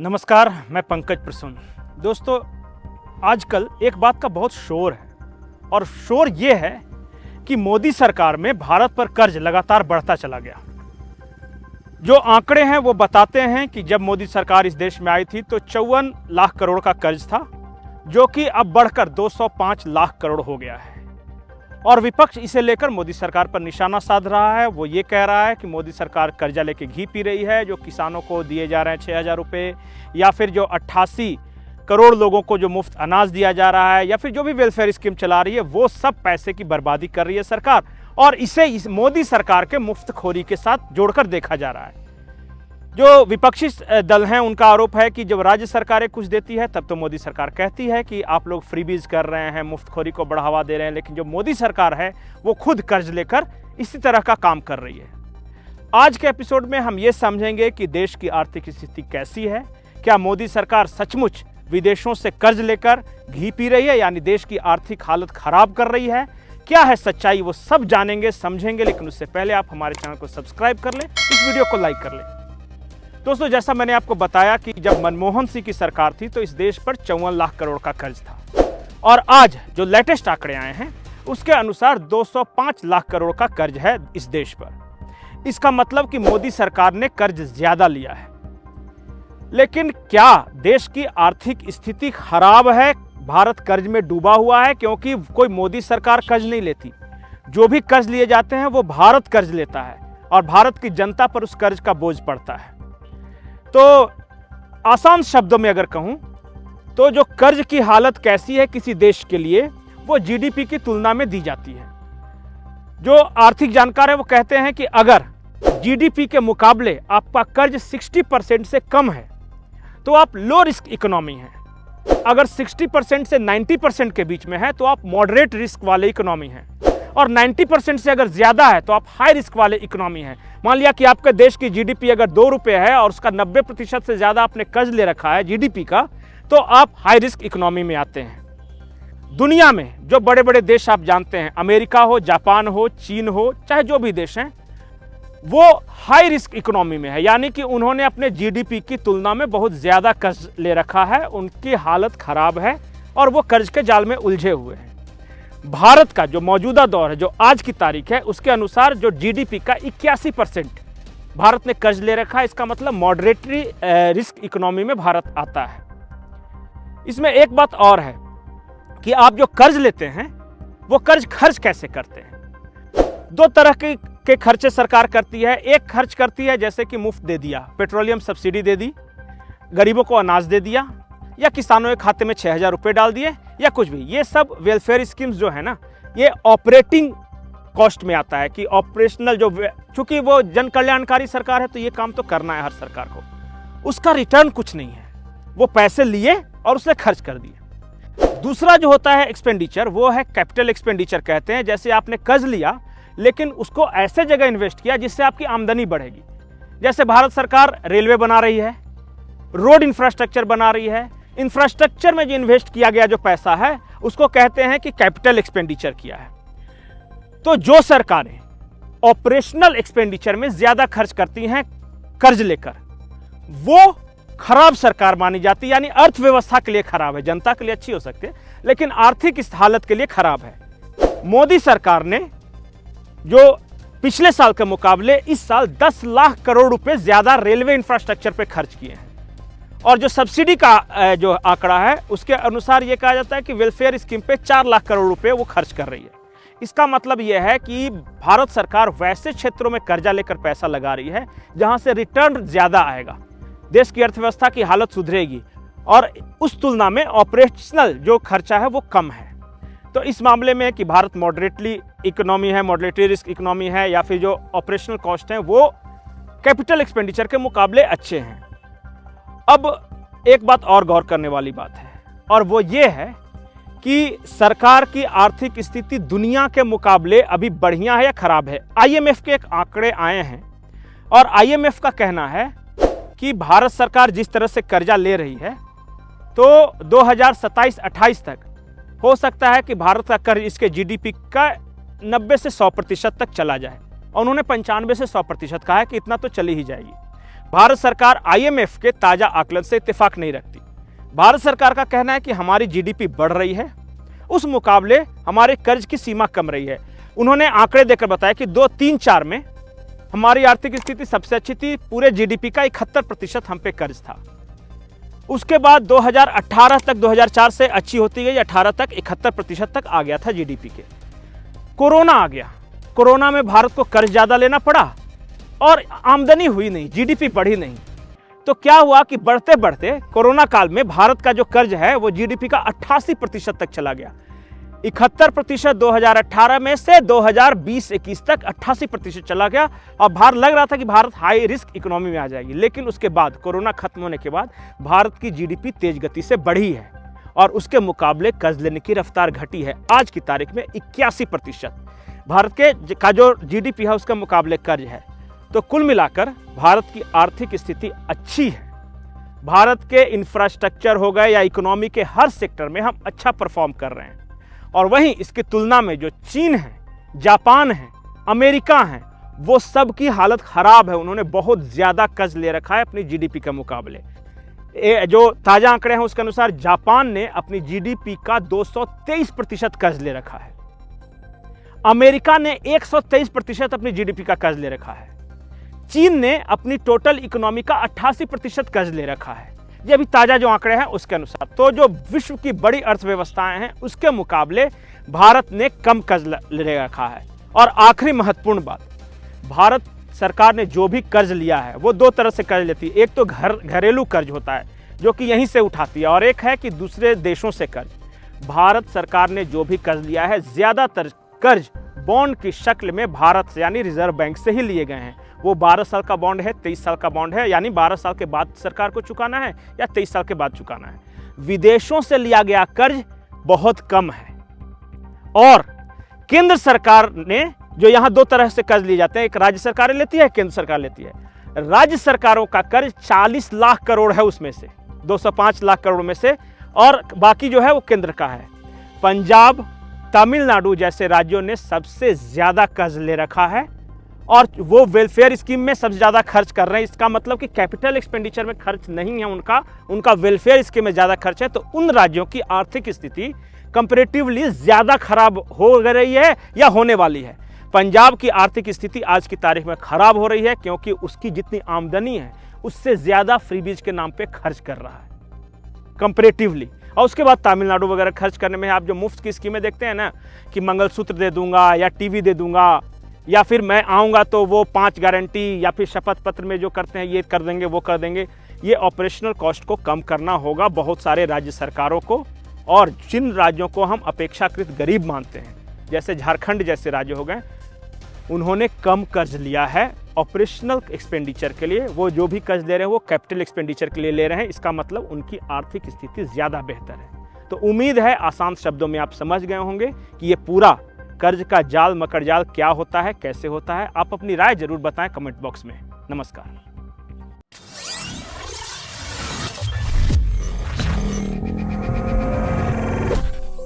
नमस्कार, मैं पंकज प्रसून। दोस्तों, आजकल एक बात का बहुत शोर है और शोर ये है कि मोदी सरकार में भारत पर कर्ज लगातार बढ़ता चला गया। जो आंकड़े हैं वो बताते हैं कि जब मोदी सरकार इस देश में आई थी तो 54 लाख करोड़ का कर्ज था, जो कि अब बढ़कर 205 लाख करोड़ हो गया है। और विपक्ष इसे लेकर मोदी सरकार पर निशाना साध रहा है। वो ये कह रहा है कि मोदी सरकार कर्जा लेके घी पी रही है। जो किसानों को दिए जा रहे हैं 6,000 रुपये, या फिर जो 88 करोड़ लोगों को जो मुफ्त अनाज दिया जा रहा है, या फिर जो भी वेलफेयर स्कीम चला रही है, वो सब पैसे की बर्बादी कर रही है सरकार। और इसे इस मोदी सरकार के मुफ्तखोरी के साथ जोड़कर देखा जा रहा है। जो विपक्षी दल हैं उनका आरोप है कि जब राज्य सरकारें कुछ देती है तब तो मोदी सरकार कहती है कि आप लोग फ्रीबीज कर रहे हैं, मुफ्तखोरी को बढ़ावा दे रहे हैं, लेकिन जो मोदी सरकार है वो खुद कर्ज लेकर इसी तरह का काम कर रही है। आज के एपिसोड में हम ये समझेंगे कि देश की आर्थिक स्थिति कैसी है, क्या मोदी सरकार सचमुच विदेशों से कर्ज लेकर घी पी रही है, यानी देश की आर्थिक हालत खराब कर रही है, क्या है सच्चाई, वो सब जानेंगे समझेंगे। लेकिन उससे पहले आप हमारे चैनल को सब्सक्राइब कर लें, इस वीडियो को लाइक कर लें। दोस्तों, जैसा मैंने आपको बताया कि जब मनमोहन सिंह की सरकार थी तो इस देश पर 54 लाख करोड़ का कर्ज था, और आज जो लेटेस्ट आंकड़े आए हैं उसके अनुसार 205 लाख करोड़ का कर्ज है इस देश पर। इसका मतलब कि मोदी सरकार ने कर्ज ज्यादा लिया है। लेकिन क्या देश की आर्थिक स्थिति खराब है, भारत कर्ज में डूबा हुआ है? क्योंकि कोई मोदी सरकार कर्ज नहीं लेती, जो भी कर्ज लिए जाते हैं वो भारत कर्ज लेता है और भारत की जनता पर उस कर्ज का बोझ पड़ता है। तो आसान शब्दों में अगर कहूं तो जो कर्ज की हालत कैसी है किसी देश के लिए, वो जीडीपी की तुलना में दी जाती है। जो आर्थिक जानकार है वो कहते हैं कि अगर जीडीपी के मुकाबले आपका कर्ज 60% से कम है तो आप लो रिस्क इकोनॉमी हैं। अगर 60% से 90% के बीच में है तो आप मॉडरेट रिस्क वाले इकोनॉमी हैं, और 90% से अगर ज्यादा है तो आप हाई रिस्क वाले इकोनॉमी हैं। मान लिया कि आपके देश की जीडीपी अगर 2 रुपये है और उसका 90% से ज्यादा आपने कर्ज ले रखा है जीडीपी का, तो आप हाई रिस्क इकोनॉमी में आते हैं। दुनिया में जो बड़े बड़े देश आप जानते हैं, अमेरिका हो, जापान हो, चीन हो, चाहे जो भी देश हैं, वो हाई रिस्क इकोनॉमी में है, यानी कि उन्होंने अपने जीडीपी की तुलना में बहुत ज्यादा कर्ज ले रखा है, उनकी हालत खराब है और वो कर्ज के जाल में उलझे हुए हैं। भारत का जो मौजूदा दौर है, जो आज की तारीख है, उसके अनुसार जो जीडीपी का 81% भारत ने कर्ज ले रखा है। इसका मतलब मॉडरेटरी रिस्क इकोनॉमी में भारत आता है। इसमें एक बात और है कि आप जो कर्ज लेते हैं वो कर्ज खर्च कैसे करते हैं। 2 तरह के खर्चे सरकार करती है। एक खर्च करती है जैसे कि मुफ्त दे दिया, पेट्रोलियम सब्सिडी दे दी, गरीबों को अनाज दे दिया, या किसानों के खाते में 6,000 रुपये डाल दिए, या कुछ भी। ये सब वेलफेयर स्कीम्स जो है ना, ये ऑपरेटिंग कॉस्ट में आता है कि ऑपरेशनल चूंकि वो जन कल्याणकारी सरकार है तो ये काम तो करना है हर सरकार को। उसका रिटर्न कुछ नहीं है, वो पैसे लिए और उसने खर्च कर दिए। दूसरा जो होता है एक्सपेंडिचर, वो है कैपिटल एक्सपेंडिचर कहते हैं। जैसे आपने कर्ज लिया लेकिन उसको ऐसे जगह इन्वेस्ट किया जिससे आपकी आमदनी बढ़ेगी। जैसे भारत सरकार रेलवे बना रही है, रोड इंफ्रास्ट्रक्चर बना रही है। इंफ्रास्ट्रक्चर में जो इन्वेस्ट किया गया जो पैसा है उसको कहते हैं कि कैपिटल एक्सपेंडिचर किया है। तो जो सरकारें ऑपरेशनल एक्सपेंडिचर में ज्यादा खर्च करती हैं कर्ज लेकर, वो खराब सरकार मानी जाती है, यानी अर्थव्यवस्था के लिए खराब है। जनता के लिए अच्छी हो सकती है लेकिन आर्थिक इस हालत के लिए खराब है। मोदी सरकार ने जो पिछले साल के मुकाबले इस साल 10 लाख करोड़ रुपए ज्यादा रेलवे इंफ्रास्ट्रक्चर पे खर्च किए हैं। और जो सब्सिडी का जो आंकड़ा है उसके अनुसार यह कहा जाता है कि वेलफेयर स्कीम पे 4 लाख करोड़ रुपए वो खर्च कर रही है। इसका मतलब यह है कि भारत सरकार वैसे क्षेत्रों में कर्जा लेकर पैसा लगा रही है जहां से रिटर्न ज्यादा आएगा, देश की अर्थव्यवस्था की हालत सुधरेगी, और उस तुलना में ऑपरेशनल जो खर्चा है वो कम है। तो इस मामले में कि भारत मॉडरेटली इकोनॉमी है, मॉडरेटरी रिस्क इकोनॉमी है, या फिर जो ऑपरेशनल कॉस्ट हैं वो कैपिटल एक्सपेंडिचर के मुकाबले अच्छे हैं। अब एक बात और गौर करने वाली बात है, और वो ये है कि सरकार की आर्थिक स्थिति दुनिया के मुकाबले अभी बढ़िया है या खराब है। आईएमएफ के एक आंकड़े आए हैं और आईएमएफ का कहना है कि भारत सरकार जिस तरह से कर्जा ले रही है तो 2027-28 तक हो सकता है कि भारत का कर्ज इसके जीडीपी का 90 से 100% तक चला जाए, और उन्होंने 95 से 100% कहा है कि इतना तो चली ही जाएगी। भारत सरकार IMF के ताजा आकलन से इत्तेफाक नहीं रखती। भारत सरकार का कहना है कि हमारी GDP बढ़ रही है, उस मुकाबले हमारे कर्ज की सीमा कम रही है। उन्होंने आंकड़े देकर बताया कि 2003-04 में हमारी आर्थिक स्थिति सबसे अच्छी थी, पूरे GDP का 71% हम पे कर्ज था। उसके बाद 2018 तक 2004 से अच्छी होती गई, 18 तक 71% तक आ गया था GDP के। कोरोना आ गया, कोरोना में भारत को कर्ज ज्यादा लेना पड़ा और आमदनी हुई नहीं, GDP बढ़ी नहीं। तो क्या हुआ कि बढ़ते बढ़ते कोरोना काल में भारत का जो कर्ज है वो GDP का 88% तक चला गया। 71% 2018 में से 2020-21 तक 88% चला गया और लग रहा था कि भारत हाई रिस्क इकोनॉमी में आ जाएगी। लेकिन उसके बाद कोरोना खत्म होने के बाद भारत की GDP तेज गति से बढ़ी है और उसके मुकाबले कर्ज लेने की रफ्तार घटी है। आज की तारीख में 81% भारत के का जो GDP है उसके मुकाबले कर्ज है। तो कुल मिलाकर भारत की आर्थिक स्थिति अच्छी है। भारत के इंफ्रास्ट्रक्चर हो गए या इकोनॉमी के हर सेक्टर में हम अच्छा परफॉर्म कर रहे हैं। और वहीं इसकी तुलना में जो चीन है, जापान है, अमेरिका है, वो सब की हालत खराब है। उन्होंने बहुत ज्यादा कर्ज ले रखा है अपनी GDP के मुकाबले। जो ताजा आंकड़े हैं उसके अनुसार जापान ने अपनी GDP का 223% कर्ज ले रखा है। अमेरिका ने 123% अपनी GDP का कर्ज ले रखा है। चीन ने अपनी टोटल इकोनॉमी का 88% कर्ज ले रखा है। ये अभी ताजा जो आंकड़े हैं उसके अनुसार। तो जो विश्व की बड़ी अर्थव्यवस्थाएं हैं उसके मुकाबले भारत ने कम कर्ज ले रखा है। और आखिरी महत्वपूर्ण बात, भारत सरकार ने जो भी कर्ज लिया है वो दो तरह से कर्ज लेती है। एक तो घरेलू कर्ज होता है जो कि यहीं से उठाती है, और एक है कि दूसरे देशों से कर्ज। भारत सरकार ने जो भी कर्ज लिया है ज्यादातर कर्ज बॉन्ड की शक्ल में भारत से यानी रिजर्व बैंक से ही लिए गए हैं। वो 12 साल का बॉन्ड है, 23 साल का बॉन्ड है, यानी 12 साल के बाद सरकार को चुकाना है या 23 साल के बाद चुकाना है। विदेशों से लिया गया कर्ज बहुत कम है। और केंद्र सरकार ने जो यहां दो तरह से कर्ज लिए जाते हैं, एक राज्य सरकारें लेती है, केंद्र सरकार लेती है। राज्य सरकारों का कर्ज 40 लाख करोड़ है, उसमें से 205 लाख करोड़ में से, और बाकी जो है वो केंद्र का है। पंजाब, तमिलनाडु जैसे राज्यों ने सबसे ज्यादा कर्ज ले रखा है और वो वेलफेयर स्कीम में सबसे ज्यादा खर्च कर रहे हैं। इसका मतलब कि कैपिटल एक्सपेंडिचर में खर्च नहीं है उनका वेलफेयर स्कीम में ज्यादा खर्च है। तो उन राज्यों की आर्थिक स्थिति कंपैरेटिवली ज्यादा खराब हो रही है या होने वाली है। पंजाब की आर्थिक स्थिति आज की तारीख में खराब हो रही है क्योंकि उसकी जितनी आमदनी है उससे ज्यादा फ्रीबीज के नाम पे खर्च कर रहा है कंपैरेटिवली। और उसके बाद तमिलनाडु वगैरह खर्च करने में आप जो मुफ्त की स्कीमें देखते हैं ना, कि मंगलसूत्र दे दूंगा या टीवी दे दूंगा या फिर मैं आऊँगा तो वो 5 गारंटी या फिर शपथ पत्र में जो करते हैं ये कर देंगे वो कर देंगे। ये ऑपरेशनल कॉस्ट को कम करना होगा बहुत सारे राज्य सरकारों को। और जिन राज्यों को हम अपेक्षाकृत गरीब मानते हैं जैसे झारखंड जैसे राज्य हो गए, उन्होंने कम कर्ज लिया है ऑपरेशनल एक्सपेंडिचर के लिए। वो जो भी कर्ज ले रहे हैं वो कैपिटल एक्सपेंडिचर के लिए ले रहे हैं। इसका मतलब उनकी आर्थिक स्थिति ज़्यादा बेहतर है। तो उम्मीद है आसान शब्दों में आप समझ गए होंगे कि ये पूरा कर्ज का जाल मकड़ जाल क्या होता है, कैसे होता है। आप अपनी राय जरूर बताएं कमेंट बॉक्स में। नमस्कार।